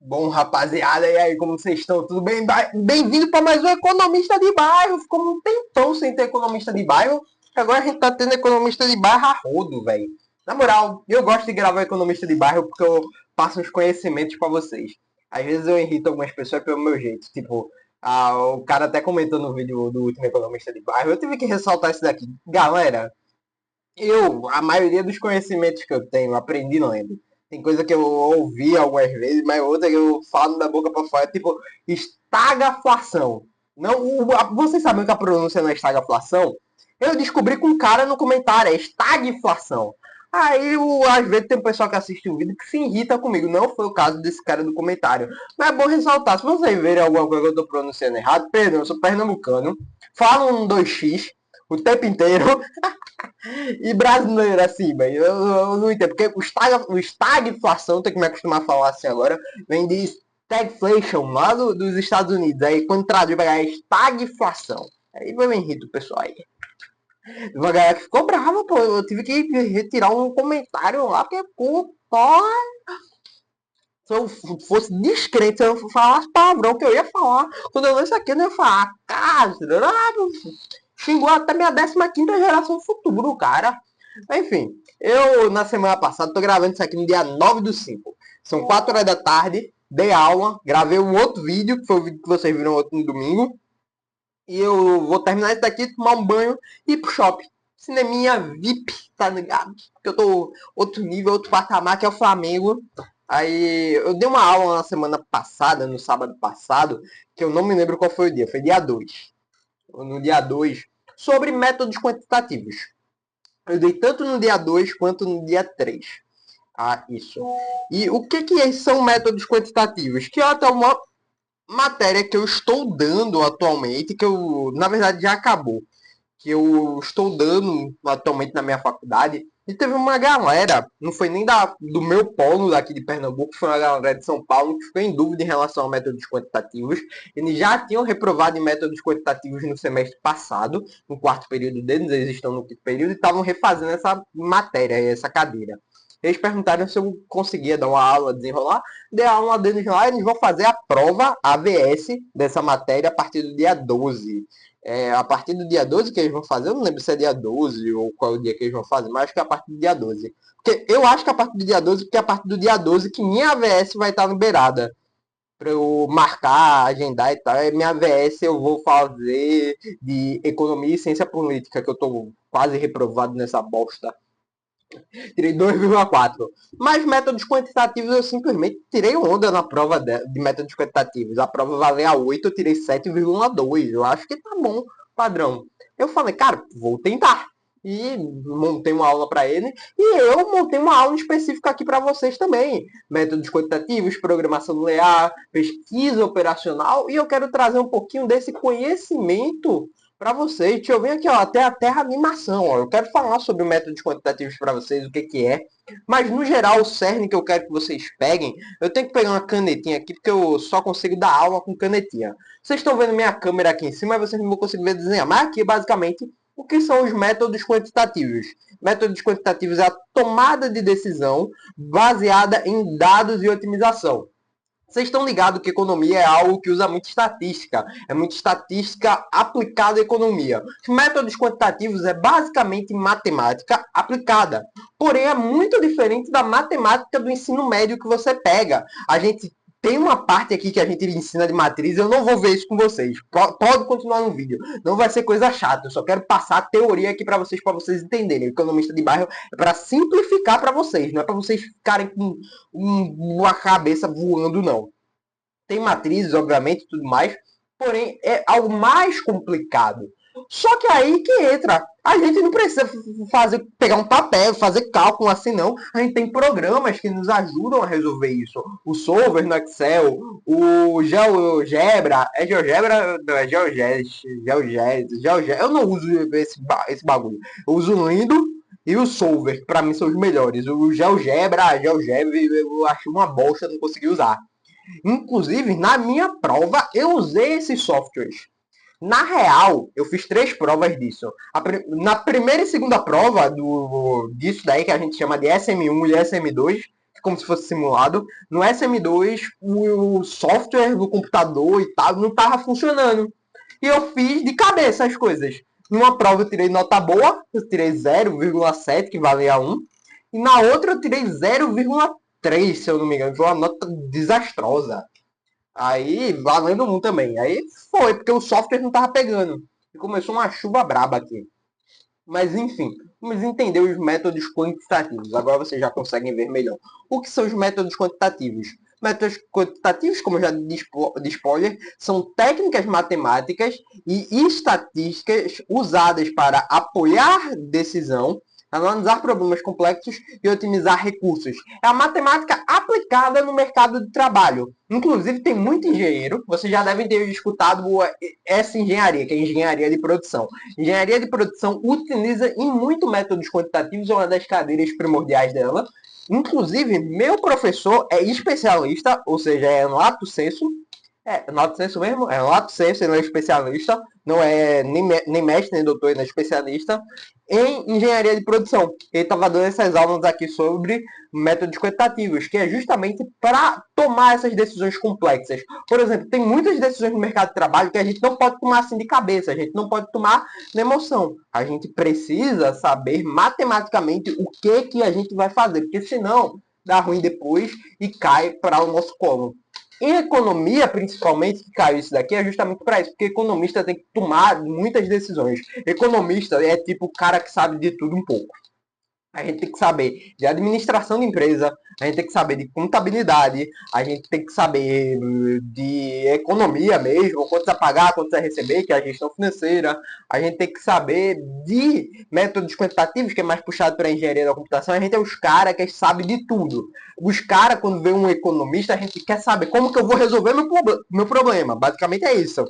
Bom, rapaziada, e aí, como vocês estão? Tudo bem? Bem-vindo para mais um Economista de Bairro. Ficou um tempão sem ter Economista de Bairro. Agora a gente tá tendo Economista de Bairro a rodo, velho. Na moral, eu gosto de gravar Economista de Bairro porque eu passo uns conhecimentos para vocês. Às vezes eu irrito algumas pessoas pelo meu jeito. Tipo, o cara até comentou no vídeo do último Economista de Bairro. Eu tive que ressaltar isso daqui. Galera, a maioria dos conhecimentos que eu tenho, aprendi lendo. Tem coisa que eu ouvi algumas vezes, mas outra que eu falo da boca para fora, tipo, estagflação. Não, vocês sabem que a pronúncia não é estagflação? Eu descobri com um cara no comentário, é estagflação. Aí, às vezes, tem um pessoal que assiste o vídeo que se irrita comigo. Não foi o caso desse cara do comentário. Mas é bom ressaltar, se vocês verem alguma coisa que eu tô pronunciando errado, perdão, eu sou pernambucano, falo um 2x o tempo inteiro, e brasileiro assim, velho. Eu não entendo. Porque o estagflação, tem que me acostumar a falar assim agora, vem de stagflation, lá dos Estados Unidos. Aí quando traduz é estagflação. Aí eu me irrito o pessoal aí. Uma galera que ficou brava, pô. Eu tive que retirar um comentário lá, porque, pô, se eu fosse descrente, se eu falasse palavrão que eu ia falar. Quando eu isso aqui, eu não ia falar. Cara, xingou até minha 15ª geração futuro, cara. Enfim, eu na semana passada, tô gravando isso aqui no dia 9/5. São 4 horas da tarde, dei aula, gravei um outro vídeo, que foi o vídeo que vocês viram outro no domingo. E eu vou terminar isso daqui, tomar um banho e ir pro shopping. Cineminha VIP, tá ligado? Porque eu tô outro nível, outro patamar, que é o Flamengo. Aí eu dei uma aula na semana passada, no sábado passado, que eu não me lembro qual foi o dia, foi dia 2. No dia 2, sobre métodos quantitativos. Eu dei tanto no dia 2 quanto no dia 3. Ah, isso. E o que são métodos quantitativos? Que é até uma matéria que eu estou dando atualmente, que eu, na verdade, já acabou. Que eu estou dando atualmente na minha faculdade. E teve uma galera, não foi nem do meu polo daqui de Pernambuco, foi uma galera de São Paulo que ficou em dúvida em relação a métodos quantitativos. Eles já tinham reprovado em métodos quantitativos no semestre passado, no quarto período deles, eles estão no quinto período, e estavam refazendo essa matéria, essa cadeira. Eles perguntaram se eu conseguia dar uma aula, desenrolar. Dei a aula deles lá, eles vão fazer a prova AVS dessa matéria a partir do dia 12. A partir do dia 12 que eles vão fazer, eu não lembro se é dia 12 ou qual é o dia que eles vão fazer, mas acho que é a partir do dia 12. Porque eu acho que é a partir do dia 12, porque é a partir do dia 12 que minha AVS vai estar liberada. Pra eu marcar, agendar e tal. E minha AVS eu vou fazer de economia e ciência política, que eu tô quase reprovado nessa bosta. Tirei 2,4. Mas métodos quantitativos eu simplesmente tirei onda na prova de métodos quantitativos. A prova valia 8, eu tirei 7,2. Eu acho que tá bom, padrão. Eu falei, cara, vou tentar. E montei uma aula para ele. E eu montei uma aula específica aqui para vocês também. Métodos quantitativos, programação linear, pesquisa operacional. E eu quero trazer um pouquinho desse conhecimento para vocês. Deixa eu ver aqui, ó, até a terra animação. Ó. Eu quero falar sobre métodos quantitativos para vocês, o que é. Mas, no geral, o cerne que eu quero que vocês peguem, eu tenho que pegar uma canetinha aqui, porque eu só consigo dar aula com canetinha. Vocês estão vendo minha câmera aqui em cima, mas vocês não vão conseguir ver desenhar. Mas aqui, basicamente, o que são os métodos quantitativos? Métodos quantitativos é a tomada de decisão baseada em dados e otimização. Vocês estão ligados que economia é algo que usa muita estatística. É muita estatística aplicada à economia. Os métodos quantitativos é basicamente matemática aplicada. Porém, é muito diferente da matemática do ensino médio que você pega. A gente tem uma parte aqui que a gente ensina de matriz, eu não vou ver isso com vocês. Pode continuar no vídeo. Não vai ser coisa chata. Eu só quero passar a teoria aqui para vocês entenderem. O economista de bairro é para simplificar para vocês, não é para vocês ficarem com uma cabeça voando, não. Tem matrizes, obviamente, e tudo mais, porém é algo mais complicado. Só que aí que entra. A gente não precisa pegar um papel, fazer cálculo assim, não. A gente tem programas que nos ajudam a resolver isso. O Solver no Excel, o GeoGebra, é GeoGebra? Não, é GeoGebra. Eu não uso esse bagulho. Eu uso o Lindo e o Solver, que pra mim são os melhores. O GeoGebra, eu acho uma bosta, não consegui usar. Inclusive, na minha prova, eu usei esses softwares. Na real, eu fiz 3 provas disso. Na primeira e segunda prova disso daí, que a gente chama de SM1 e SM2, como se fosse simulado. No SM2, o software do computador e tal não estava funcionando. E eu fiz de cabeça as coisas. Numa prova eu tirei nota boa, eu tirei 0,7, que valia 1. E na outra eu tirei 0,3, se eu não me engano. Foi uma nota desastrosa. Aí, valendo 1 também. Aí foi, porque o software não tava pegando. E começou uma chuva braba aqui. Mas enfim, vamos entender os métodos quantitativos. Agora vocês já conseguem ver melhor. O que são os métodos quantitativos? Métodos quantitativos, como eu já dei spoiler, são técnicas matemáticas e estatísticas usadas para apoiar decisão, analisar problemas complexos e otimizar recursos. É a matemática aplicada no mercado de trabalho. Inclusive, tem muito engenheiro, vocês já devem ter escutado essa engenharia, que é a engenharia de produção. Engenharia de produção utiliza em muito métodos quantitativos, é uma das cadeiras primordiais dela. Inclusive, meu professor é especialista, ou seja, é lato sensu. É lato sensu mesmo? É lato sensu, ele é especialista. Não é nem mestre, nem doutor, ele é especialista em engenharia de produção. Ele estava dando essas aulas aqui sobre métodos quantitativos, que é justamente para tomar essas decisões complexas. Por exemplo, tem muitas decisões no mercado de trabalho que a gente não pode tomar assim de cabeça, a gente não pode tomar na emoção. A gente precisa saber matematicamente o que a gente vai fazer, porque senão dá ruim depois e cai para o nosso colo. Em economia, principalmente, que caiu isso daqui, é justamente para isso, porque economista tem que tomar muitas decisões. Economista é tipo o cara que sabe de tudo um pouco. A gente tem que saber de administração de empresa, a gente tem que saber de contabilidade, a gente tem que saber de economia mesmo, quantos a pagar, quantos a receber, que é a gestão financeira. A gente tem que saber de métodos quantitativos, que é mais puxado para a engenharia da computação. A gente é os caras que sabem de tudo. Os caras, quando vê um economista, a gente quer saber como que eu vou resolver meu problema. Basicamente é isso.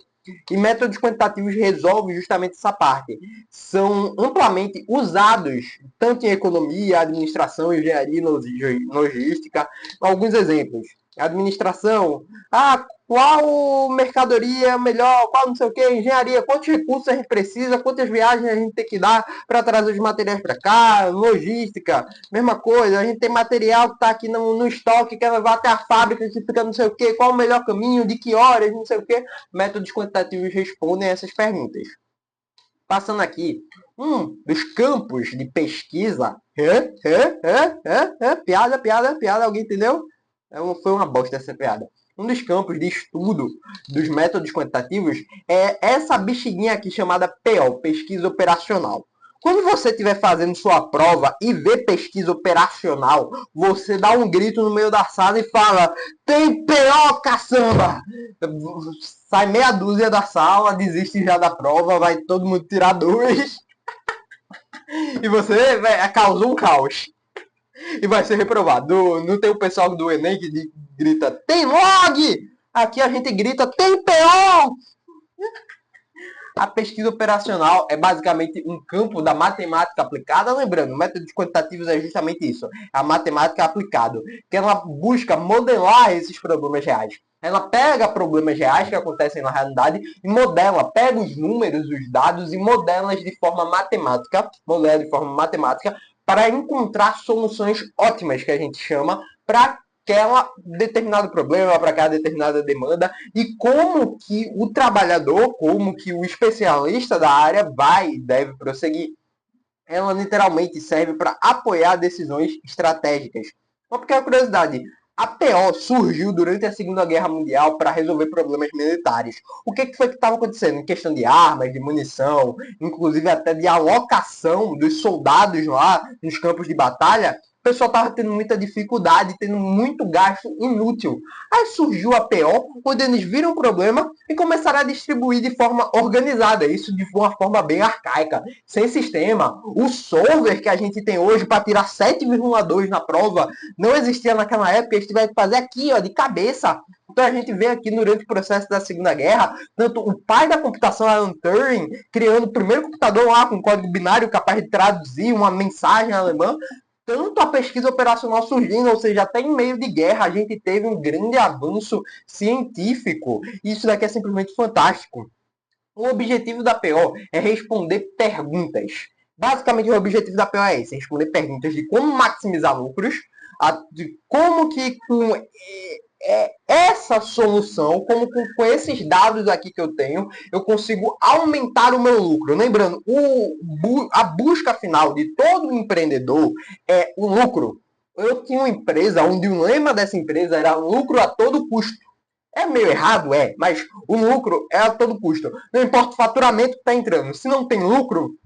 E métodos quantitativos resolvem justamente essa parte. São amplamente usados tanto em economia, administração, engenharia e logística. Alguns exemplos. Administração, qual mercadoria melhor, qual não sei o que, engenharia, quantos recursos a gente precisa, quantas viagens a gente tem que dar para trazer os materiais para cá, logística, mesma coisa, a gente tem material que está aqui no estoque, quer levar até a fábrica, que fica não sei o que, qual o melhor caminho, de que horas, não sei o que. Métodos quantitativos respondem a essas perguntas. Passando aqui, dos campos de pesquisa. Piada, alguém entendeu? Foi uma bosta essa piada. Um dos campos de estudo dos métodos quantitativos é essa bexiguinha aqui chamada PO, pesquisa operacional. Quando você estiver fazendo sua prova e vê pesquisa operacional, você dá um grito no meio da sala e fala: tem PO, caçamba! Sai meia dúzia da sala, desiste já da prova, vai todo mundo tirar 2. E você causou um caos. E vai ser reprovado. Não tem o pessoal do Enem que grita: tem log! Aqui a gente grita: tem PO! A pesquisa operacional é basicamente um campo da matemática aplicada. Lembrando, métodos quantitativos é justamente isso. É a matemática aplicada. Que ela busca modelar esses problemas reais. Ela pega problemas reais que acontecem na realidade e modela, pega os números, os dados e modela de forma matemática, para encontrar soluções ótimas, que a gente chama, para aquela determinado problema, para aquela determinada demanda, e como que o trabalhador, como que o especialista da área deve prosseguir. Ela literalmente serve para apoiar decisões estratégicas. Uma pequena curiosidade: a PO surgiu durante a Segunda Guerra Mundial para resolver problemas militares. O que foi que estava acontecendo? Em questão de armas, de munição, inclusive até de alocação dos soldados lá nos campos de batalha, o pessoal estava tendo muita dificuldade, tendo muito gasto inútil. Aí surgiu a PO, onde eles viram o problema e começaram a distribuir de forma organizada, isso de uma forma bem arcaica, sem sistema. O solver que a gente tem hoje para tirar 7,2 na prova não existia naquela época, eles tiveram que fazer aqui, ó, de cabeça. Então a gente vê aqui durante o processo da Segunda Guerra, tanto o pai da computação, Alan Turing, criando o primeiro computador lá com código binário capaz de traduzir uma mensagem alemã, tanto a pesquisa operacional surgindo, ou seja, até em meio de guerra a gente teve um grande avanço científico. Isso daqui é simplesmente fantástico. O objetivo da PO é responder perguntas. Basicamente, o objetivo da PO é esse: responder perguntas de como maximizar lucros, de como que com essa solução, como com esses dados aqui que eu tenho, eu consigo aumentar o meu lucro. Lembrando, a busca final de todo empreendedor é o lucro. Eu tinha uma empresa onde o lema dessa empresa era lucro a todo custo. É meio errado, mas o lucro é a todo custo. Não importa o faturamento que está entrando. Se não tem lucro,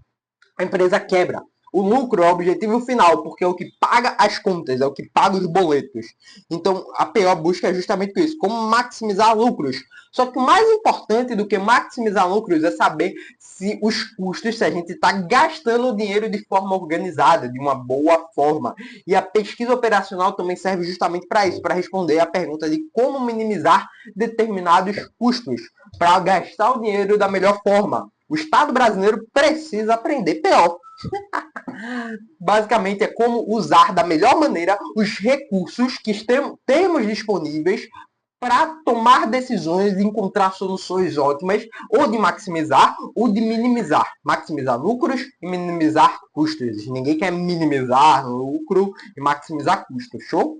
a empresa quebra. O lucro é o objetivo final, porque é o que paga as contas, é o que paga os boletos. Então, a PO busca justamente isso, como maximizar lucros. Só que o mais importante do que maximizar lucros é saber se os custos, se a gente está gastando o dinheiro de forma organizada, de uma boa forma. E a pesquisa operacional também serve justamente para isso, para responder a pergunta de como minimizar determinados custos, para gastar o dinheiro da melhor forma. O Estado brasileiro precisa aprender PO. Basicamente é como usar da melhor maneira os recursos que temos disponíveis para tomar decisões e encontrar soluções ótimas, ou de maximizar ou de minimizar. Maximizar lucros e minimizar custos. Ninguém quer minimizar lucro e maximizar custos, show?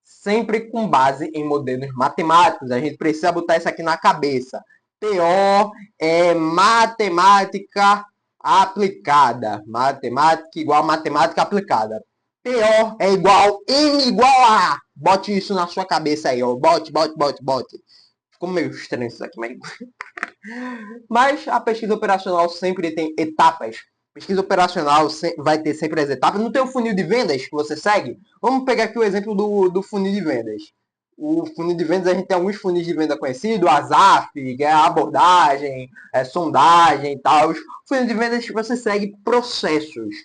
Sempre com base em modelos matemáticos. A gente precisa botar isso aqui na cabeça. TO é matemática aplicada. Matemática igual matemática aplicada. PO é igual N igual a. Bote isso na sua cabeça aí, ó. Bote. Ficou meio estranho isso aqui, mas a pesquisa operacional sempre tem etapas. Pesquisa operacional vai ter sempre as etapas. Não tem o funil de vendas que você segue? Vamos pegar aqui o exemplo do funil de vendas. O funil de vendas, a gente tem alguns funis de venda conhecidos, ASAF, que é a abordagem, sondagem e tal. O funil de vendas você segue processos,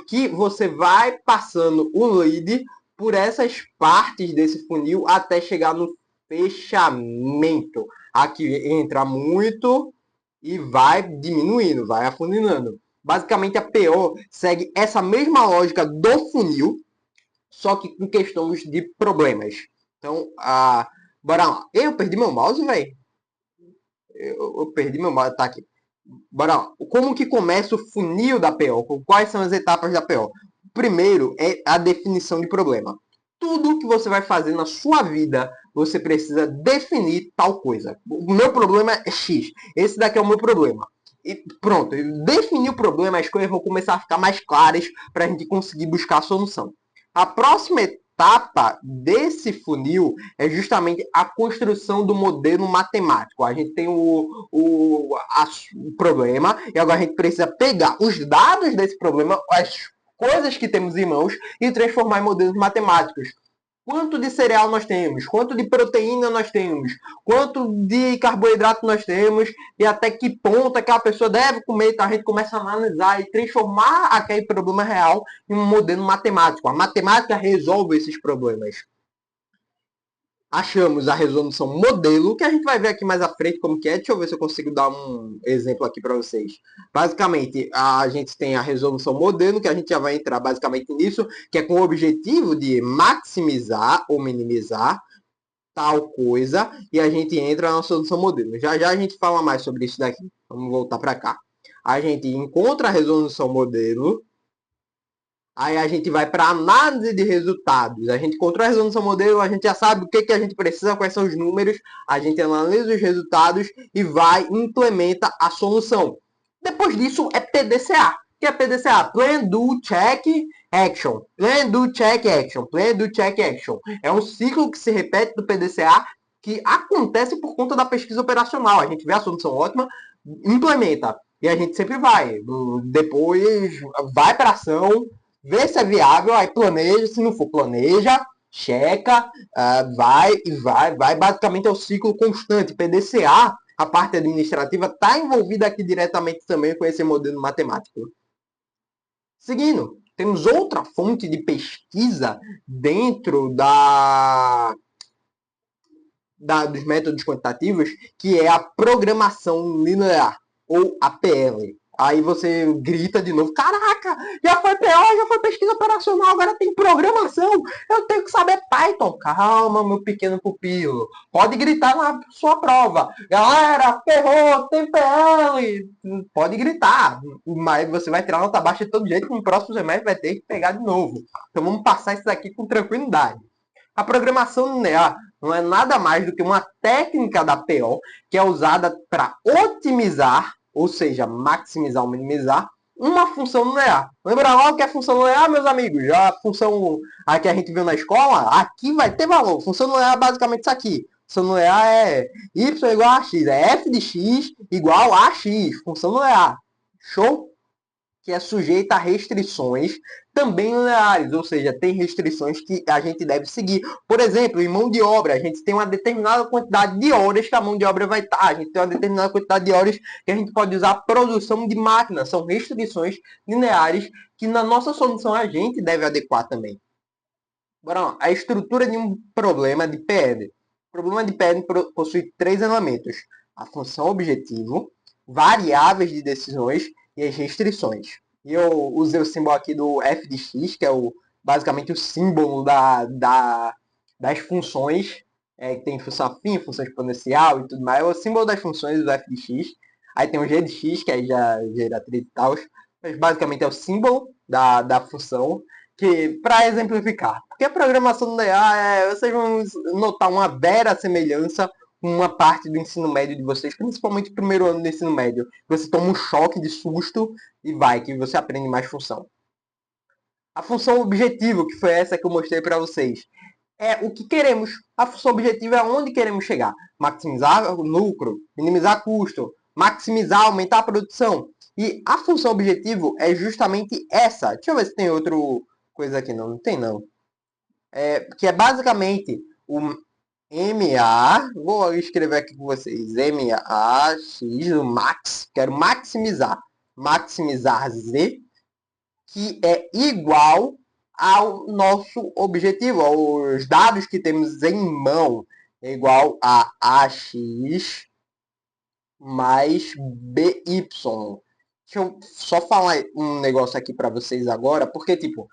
que você vai passando o lead por essas partes desse funil até chegar no fechamento. Aqui entra muito e vai diminuindo, vai afunilando. Basicamente, a PO segue essa mesma lógica do funil, só que com questões de problemas. Então, bora lá. Eu perdi meu mouse, velho. Eu perdi meu mouse, tá aqui. Bora lá. Como que começa o funil da PO? Quais são as etapas da PO? Primeiro é a definição de problema. Tudo que você vai fazer na sua vida, você precisa definir tal coisa. O meu problema é X. Esse daqui é o meu problema. E pronto, definir o problema, as coisas vão começar a ficar mais claras para a gente conseguir buscar a solução. A próxima etapa desse funil é justamente a construção do modelo matemático. A gente tem o problema e agora a gente precisa pegar os dados desse problema, as coisas que temos em mãos e transformar em modelos matemáticos. Quanto de cereal nós temos, quanto de proteína nós temos, quanto de carboidrato nós temos e até que ponto aquela pessoa deve comer. Então a gente começa a analisar e transformar aquele problema real em um modelo matemático. A matemática resolve esses problemas. Achamos a resolução modelo, que a gente vai ver aqui mais à frente como que é. Deixa eu ver se eu consigo dar um exemplo aqui para vocês. Basicamente, a gente tem a resolução modelo, que a gente já vai entrar basicamente nisso, que é com o objetivo de maximizar ou minimizar tal coisa, e a gente entra na solução modelo. Já já a gente fala mais sobre isso daqui. Vamos voltar para cá. A gente encontra a resolução modelo, aí a gente vai para análise de resultados. A gente encontrou a resolução modelo, a gente já sabe o que a gente precisa, quais são os números, a gente analisa os resultados e vai implementa a solução. Depois disso é PDCA. O que é PDCA? Plan, Do, Check, Action. Plan, Do, Check, Action. Plan, Do, Check, Action. É um ciclo que se repete do PDCA que acontece por conta da pesquisa operacional. A gente vê a solução ótima, implementa. E a gente sempre vai. Depois vai para ação, vê se é viável, aí planeja, se não for planeja, checa, vai. Basicamente é o ciclo constante. PDCA, a parte administrativa, está envolvida aqui diretamente também com esse modelo matemático. Seguindo, temos outra fonte de pesquisa dentro dos métodos quantitativos, que é a programação linear, ou APL. Aí você grita de novo, caraca, já foi PO, já foi pesquisa operacional, agora tem programação, eu tenho que saber Python. Calma, meu pequeno pupilo, pode gritar na sua prova. Galera, ferrou, tem PL. Pode gritar, mas você vai tirar nota baixa de todo jeito, no próximo semestre vai ter que pegar de novo. Então vamos passar isso daqui com tranquilidade. A programação linear não é nada mais do que uma técnica da PO que é usada para otimizar, ou seja, maximizar ou minimizar, uma função linear. Lembra lá o que é função linear, meus amigos? Já a função a que a gente viu na escola, aqui vai ter valor. Função linear é basicamente isso aqui. Função linear é y igual a x, é f de x igual a x. Função linear. Show? Que é sujeita a restrições também lineares, ou seja, tem restrições que a gente deve seguir. Por exemplo, em mão de obra, a gente tem uma determinada quantidade de horas que a mão de obra vai estar, a gente tem uma determinada quantidade de horas que a gente pode usar a produção de máquina, são restrições lineares que na nossa solução a gente deve adequar também. Agora, a estrutura de um problema de PN. O problema de PN possui três elementos: a função objetivo, variáveis de decisões e as restrições. E eu usei o símbolo aqui do f de x, que é basicamente o símbolo das funções, que tem função afim, função exponencial e tudo mais. É o símbolo das funções do f de x. Aí tem o g de x, que aí já é geratriz e tal. Mas basicamente é o símbolo da função, que, para exemplificar, porque a programação linear, vocês vão notar uma vera semelhança com uma parte do ensino médio de vocês, principalmente o primeiro ano do ensino médio. Você toma um choque de susto e vai, que você aprende mais função. A função objetivo, que foi essa que eu mostrei para vocês, é o que queremos. A função objetivo é onde queremos chegar. Maximizar o lucro, minimizar custo, maximizar, aumentar a produção. E a função objetivo é justamente essa. Deixa eu ver se tem outra coisa aqui. Não tem não. Que é basicamente o MA, vou escrever aqui com vocês, MAX, o max, quero maximizar, maximizar Z, que é igual ao nosso objetivo, aos dados que temos em mão, é igual a AX mais BY. Deixa eu só falar um negócio aqui para vocês agora, porque, tipo,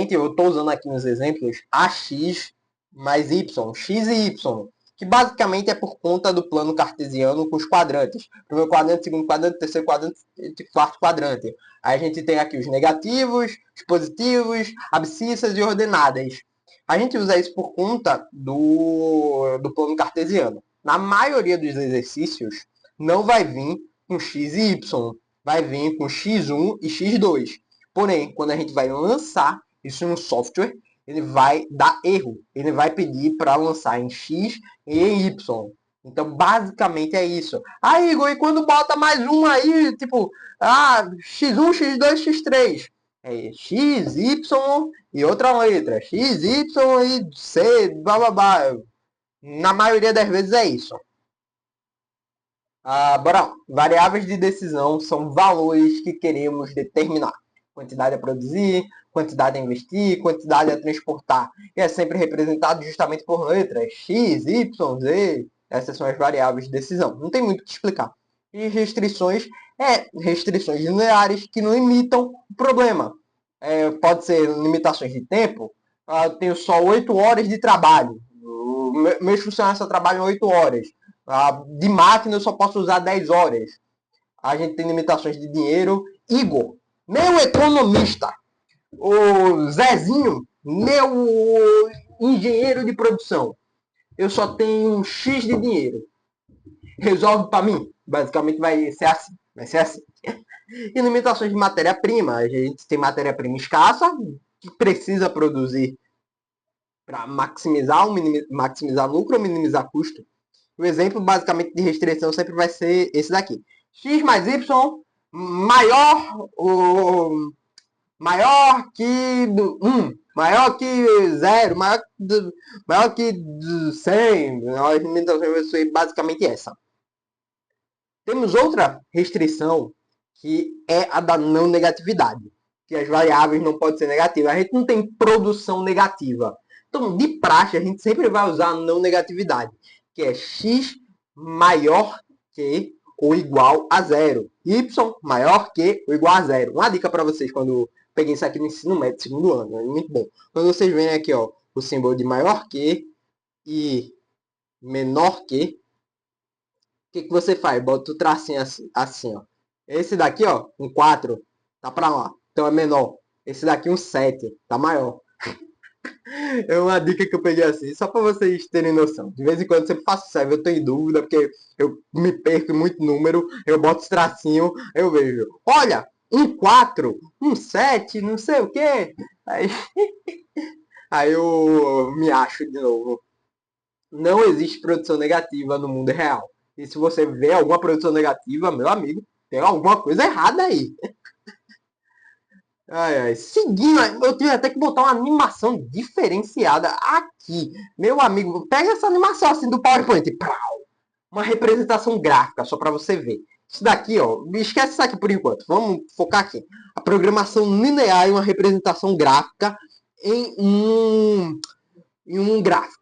eu estou usando aqui nos exemplos AX mais Y, X e Y, que basicamente é por conta do plano cartesiano com os quadrantes. Primeiro quadrante, segundo quadrante, terceiro quadrante e quarto quadrante. Aí a gente tem aqui os negativos, os positivos, abscissas e ordenadas. A gente usa isso por conta do plano cartesiano. Na maioria dos exercícios, não vai vir com x e y, vai vir com x1 e x2. Porém, quando a gente vai lançar isso em um software, ele vai dar erro. Ele vai pedir para lançar em x e em y. Então, basicamente é isso. Ah, Igor, e quando bota mais um aí, tipo, x1, x2, x3? É x, y e outra letra. X, y e c, blá, blá, blá. Na maioria das vezes é isso. Bora, variáveis de decisão são valores que queremos determinar. Quantidade a produzir, quantidade a investir, quantidade a transportar. E é sempre representado justamente por letras x, y, z. Essas são as variáveis de decisão. Não tem muito o que explicar. E restrições restrições lineares que não limitam o problema. Pode ser limitações de tempo. Eu tenho só 8 horas de trabalho. Meus funcionários só trabalham 8 horas. De máquina eu só posso usar 10 horas. A gente tem limitações de dinheiro. Igor, meu economista, o Zezinho, meu engenheiro de produção, eu só tenho um X de dinheiro. Resolve para mim. Basicamente vai ser assim. Vai ser assim. E limitações de matéria-prima. A gente tem matéria-prima escassa, que precisa produzir para maximizar lucro ou minimizar custo. O exemplo, basicamente, de restrição sempre vai ser esse daqui. X mais Y maior que 1, maior que 0, maior que 100. A limitação vai ser basicamente essa. Temos outra restrição, que é a da não negatividade. Que as variáveis não podem ser negativas. A gente não tem produção negativa. Então, de praxe, a gente sempre vai usar a não negatividade, que é x maior que ou igual a 0. y maior que ou igual a zero. Uma dica para vocês quando peguei isso aqui no ensino médio, segundo ano, é muito bom. Quando vocês veem aqui, ó, o símbolo de maior que e menor que, o que você faz? Bota o tracinho assim, ó. Esse daqui, ó, um 4, tá pra lá, então é menor. Esse daqui, um 7, tá maior. É uma dica que eu peguei assim, só para vocês terem noção. De vez em quando eu sempre faço isso, eu tô em dúvida, porque eu me perco em muito número, eu boto os tracinhos, eu vejo, olha, um 4, um 7, não sei o quê. Aí, aí eu me acho de novo. Não existe produção negativa no mundo real. E se você vê alguma produção negativa, meu amigo, tem alguma coisa errada aí. Ai, ai. Seguindo, eu tive até que botar uma animação diferenciada aqui. Meu amigo, pega essa animação assim do PowerPoint. Uma representação gráfica, só para você ver. Isso daqui, ó, esquece isso aqui por enquanto. Vamos focar aqui. A programação linear e uma representação gráfica em um gráfico.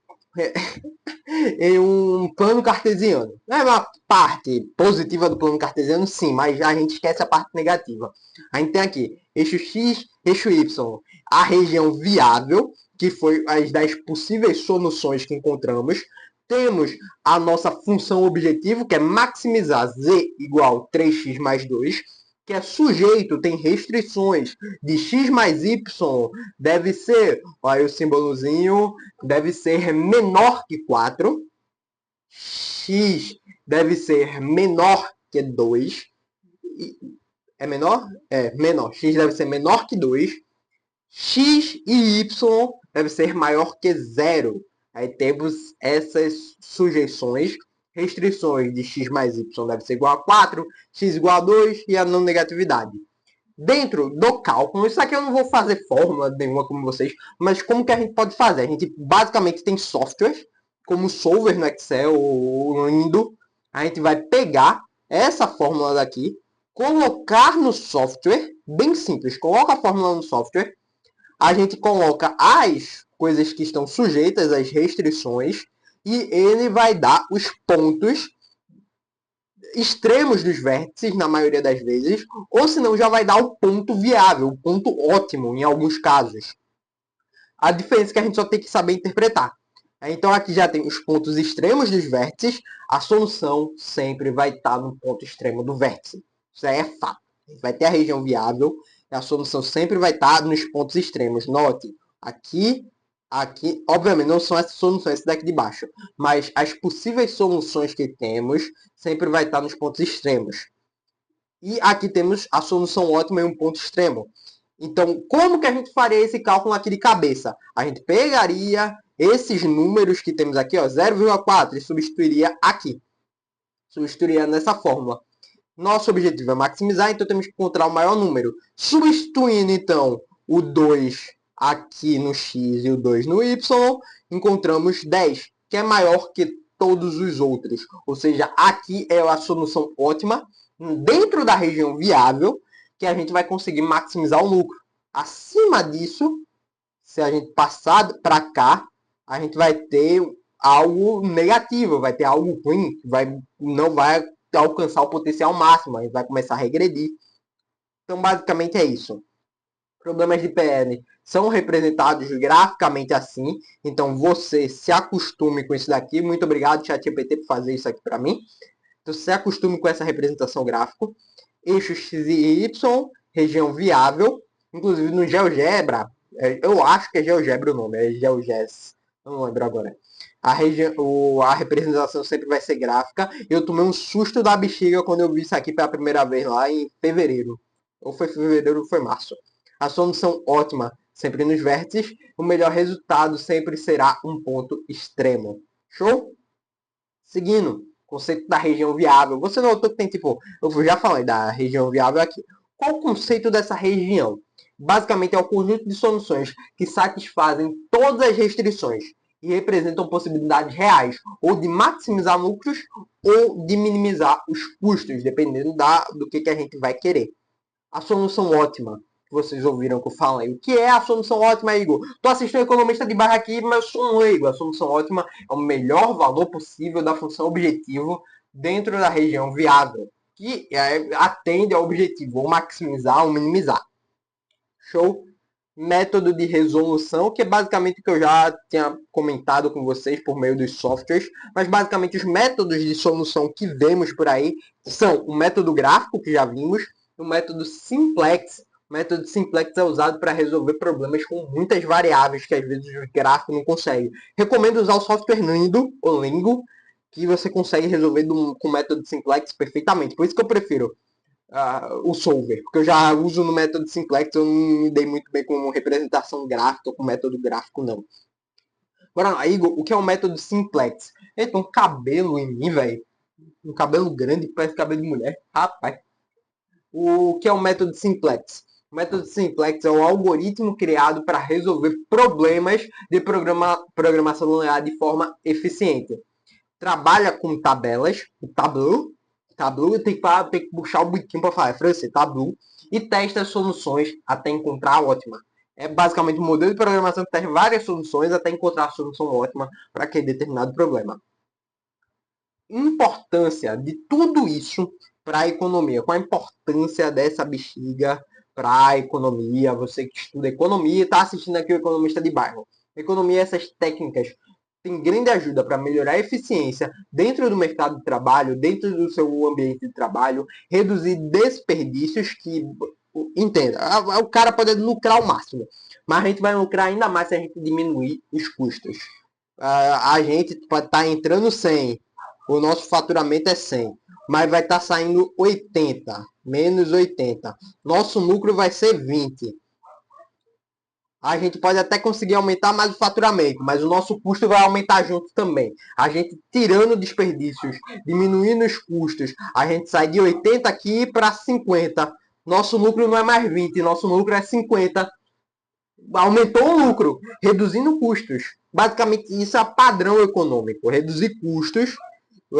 Em um plano cartesiano. É uma parte positiva do plano cartesiano, sim, mas a gente esquece a parte negativa. A gente tem aqui eixo x, eixo y, a região viável, que foi as das possíveis soluções que encontramos. Temos a nossa função objetivo, que é maximizar z igual 3x mais 2, que é sujeito, tem restrições de x mais y, deve ser, olha o símbolozinho, deve ser menor que 4, x deve ser menor que 2, é menor? É, menor, x deve ser menor que 2, x e y deve ser maior que 0. Aí temos essas sujeições, restrições de x mais y deve ser igual a 4, x igual a 2 e a não negatividade. Dentro do cálculo, isso aqui eu não vou fazer fórmula nenhuma como vocês, mas como que a gente pode fazer? A gente basicamente tem softwares, como o Solver no Excel ou no Indo. A gente vai pegar essa fórmula daqui, colocar no software, bem simples, coloca a fórmula no software, a gente coloca as coisas que estão sujeitas às restrições e ele vai dar os pontos extremos dos vértices, na maioria das vezes, ou senão já vai dar o ponto viável, o ponto ótimo em alguns casos. A diferença é que a gente só tem que saber interpretar. Então aqui já tem os pontos extremos dos vértices, a solução sempre vai estar no ponto extremo do vértice. Isso aí é fato. Vai ter a região viável e a solução sempre vai estar nos pontos extremos. Note, aqui, obviamente não são essas soluções, esse daqui de baixo, mas as possíveis soluções que temos sempre vai estar nos pontos extremos. E aqui temos a solução ótima em um ponto extremo. Então, como que a gente faria esse cálculo aqui de cabeça? A gente pegaria esses números que temos aqui, 0,4, e substituiria aqui. Substituiria nessa fórmula. Nosso objetivo é maximizar, então temos que encontrar o maior número. Substituindo, então, o 2 aqui no x e o 2 no y, encontramos 10, que é maior que todos os outros. Ou seja, aqui é a solução ótima, dentro da região viável, que a gente vai conseguir maximizar o lucro. Acima disso, se a gente passar para cá, a gente vai ter algo negativo, vai ter algo ruim, não vai alcançar o potencial máximo, a gente vai começar a regredir. Então, basicamente é isso. Problemas de PN são representados graficamente assim, então você se acostume com isso daqui. Muito obrigado, ChatGPT, por fazer isso aqui para mim. Então, se acostume com essa representação gráfica. Eixo X e Y, região viável. Inclusive no GeoGebra, eu acho que é GeoGebra o nome, é GeoGebra, não lembro agora. A representação sempre vai ser gráfica. Eu tomei um susto da bexiga quando eu vi isso aqui pela primeira vez lá em fevereiro. Ou foi fevereiro ou foi março. A solução ótima sempre nos vértices. O melhor resultado sempre será um ponto extremo. Show? Seguindo, conceito da região viável. Você notou que tem tipo, eu já falei da região viável aqui. Qual o conceito dessa região? Basicamente é o conjunto de soluções que satisfazem todas as restrições e representam possibilidades reais, ou de maximizar lucros ou de minimizar os custos, dependendo do que a gente vai querer. A solução ótima, que vocês ouviram que eu falei. O que é a solução ótima, Igor? Tô assistindo Economista de Barra aqui, mas eu sou um leigo. A solução ótima é o melhor valor possível da função objetivo dentro da região viável. que atende ao objetivo, ou maximizar ou minimizar. Show? Método de resolução, que é basicamente o que eu já tinha comentado com vocês por meio dos softwares, mas basicamente os métodos de solução que vemos por aí são o método gráfico, que já vimos, o método simplex. O método simplex é usado para resolver problemas com muitas variáveis que às vezes o gráfico não consegue. Recomendo usar o software Lindo, ou Lingo, que você consegue resolver com o método simplex perfeitamente. Por isso que eu prefiro o solver, porque eu já uso no método simplex, eu não me dei muito bem com representação gráfica, com método gráfico, não. Agora, Igor, o que é o método simplex? Eita, um cabelo em mim, velho. Um cabelo grande, parece cabelo de mulher. Rapaz. O que é o método simplex? O método simplex é um algoritmo criado para resolver problemas de programação linear de forma eficiente. Trabalha com tabelas, o tableau, tem que puxar o biquinho para falar, é francês, tableau, e testa soluções até encontrar a ótima. É basicamente um modelo de programação que testa várias soluções até encontrar a solução ótima para aquele determinado problema. Importância de tudo isso para a economia. Qual a importância dessa bexiga para a economia? Você que estuda economia está assistindo aqui o Economista de Bairro. Economia, essas técnicas tem grande ajuda para melhorar a eficiência dentro do mercado de trabalho, dentro do seu ambiente de trabalho, reduzir desperdícios que, entenda, o cara pode lucrar ao máximo, mas a gente vai lucrar ainda mais se a gente diminuir os custos. A gente pode estar entrando 100, o nosso faturamento é 100, mas vai estar saindo 80, menos 80. Nosso lucro vai ser 20. A gente pode até conseguir aumentar mais o faturamento, mas o nosso custo vai aumentar junto também. A gente tirando desperdícios, diminuindo os custos, a gente sai de 80 aqui para 50. Nosso lucro não é mais 20, nosso lucro é 50. Aumentou o lucro, reduzindo custos. Basicamente, isso é padrão econômico. Reduzir custos,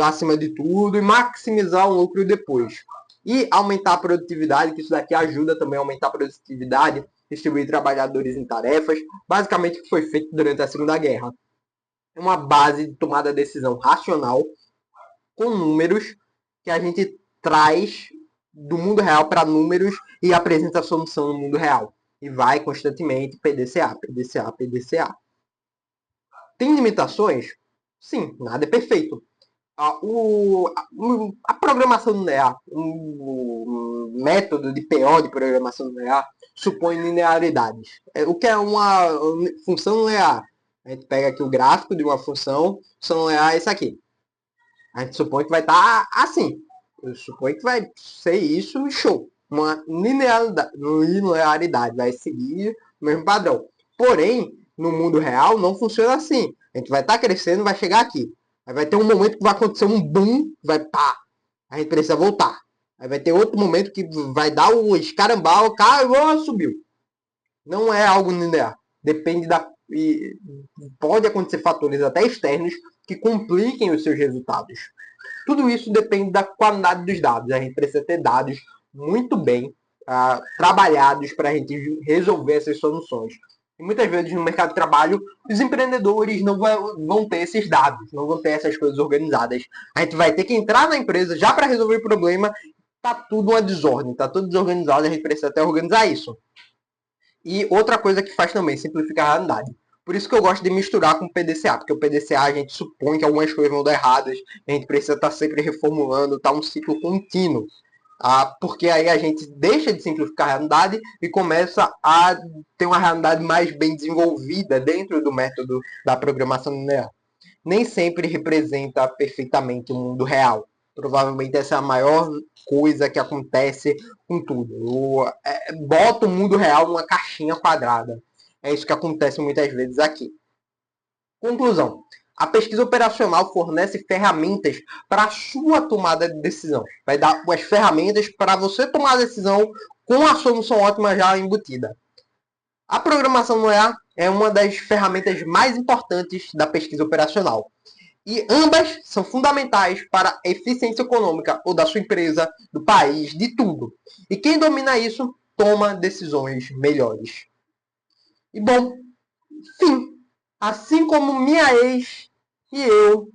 acima de tudo, e maximizar o lucro depois. E aumentar a produtividade, que isso daqui ajuda também a aumentar a produtividade, distribuir trabalhadores em tarefas, basicamente o que foi feito durante a Segunda Guerra. É uma base de tomada de decisão racional, com números, que a gente traz do mundo real para números e apresenta a solução no mundo real. E vai constantemente PDCA, PDCA, PDCA. Tem limitações? Sim, nada é perfeito. A programação linear, o método de PO de programação linear, supõe linearidades. O que é uma função linear? A gente pega aqui o gráfico de uma função linear é isso aqui. A gente supõe que vai estar assim. Eu suponho que vai ser isso e show. Uma linearidade vai seguir o mesmo padrão. Porém, no mundo real não funciona assim. A gente vai estar crescendo, vai chegar aqui. Aí vai ter um momento que vai acontecer um boom, vai pá. A gente precisa voltar. Aí vai ter outro momento que vai dar o escarambau, caiu, subiu. Não é algo linear. Depende da... E pode acontecer fatores até externos que compliquem os seus resultados. Tudo isso depende da qualidade dos dados. A gente precisa ter dados muito bem trabalhados para a gente resolver essas soluções. E muitas vezes no mercado de trabalho, os empreendedores não vão ter esses dados, não vão ter essas coisas organizadas. A gente vai ter que entrar na empresa já para resolver o problema. Tá tudo uma desordem, tá tudo desorganizado, a gente precisa até organizar isso. E outra coisa que faz também, simplificar a realidade. Por isso que eu gosto de misturar com o PDCA, porque o PDCA a gente supõe que algumas coisas vão dar erradas, a gente precisa estar sempre reformulando, tá um ciclo contínuo. Porque aí a gente deixa de simplificar a realidade e começa a ter uma realidade mais bem desenvolvida dentro do método da programação linear. Nem sempre representa perfeitamente o mundo real. Provavelmente essa é a maior coisa que acontece com tudo. Bota o mundo real numa caixinha quadrada. É isso que acontece muitas vezes aqui. Conclusão. A pesquisa operacional fornece ferramentas para a sua tomada de decisão. Vai dar as ferramentas para você tomar a decisão com a solução ótima já embutida. A programação linear é uma das ferramentas mais importantes da pesquisa operacional. E ambas são fundamentais para a eficiência econômica ou da sua empresa, do país, de tudo. E quem domina isso, toma decisões melhores. E bom, fim. Assim como minha ex e eu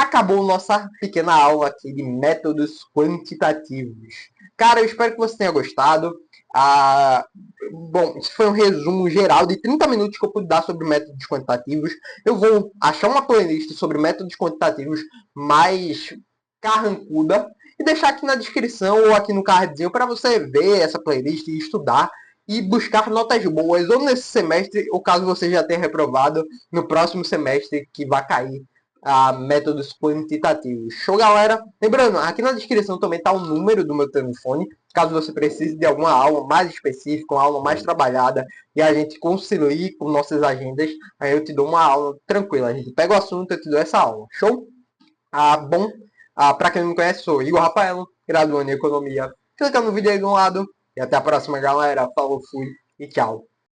acabou nossa pequena aula aqui de métodos quantitativos. Cara, eu espero que você tenha gostado. Ah, bom, isso foi um resumo geral de 30 minutos que eu pude dar sobre métodos quantitativos. Eu vou achar uma playlist sobre métodos quantitativos mais carrancuda e deixar aqui na descrição ou aqui no cardzinho para você ver essa playlist e estudar e buscar notas boas, ou nesse semestre, ou caso você já tenha reprovado, no próximo semestre que vai cair a métodos quantitativos. Show, galera? Lembrando, aqui na descrição também está o número do meu telefone, caso você precise de alguma aula mais específica, uma aula mais trabalhada, e a gente concilie com nossas agendas, aí eu te dou uma aula tranquila. A gente pega o assunto e eu te dou essa aula. Show? Bom, para quem não me conhece, sou Igor Rafaelo, graduando em Economia. Clica no vídeo aí do lado, e até a próxima, galera. Falou, fui e tchau.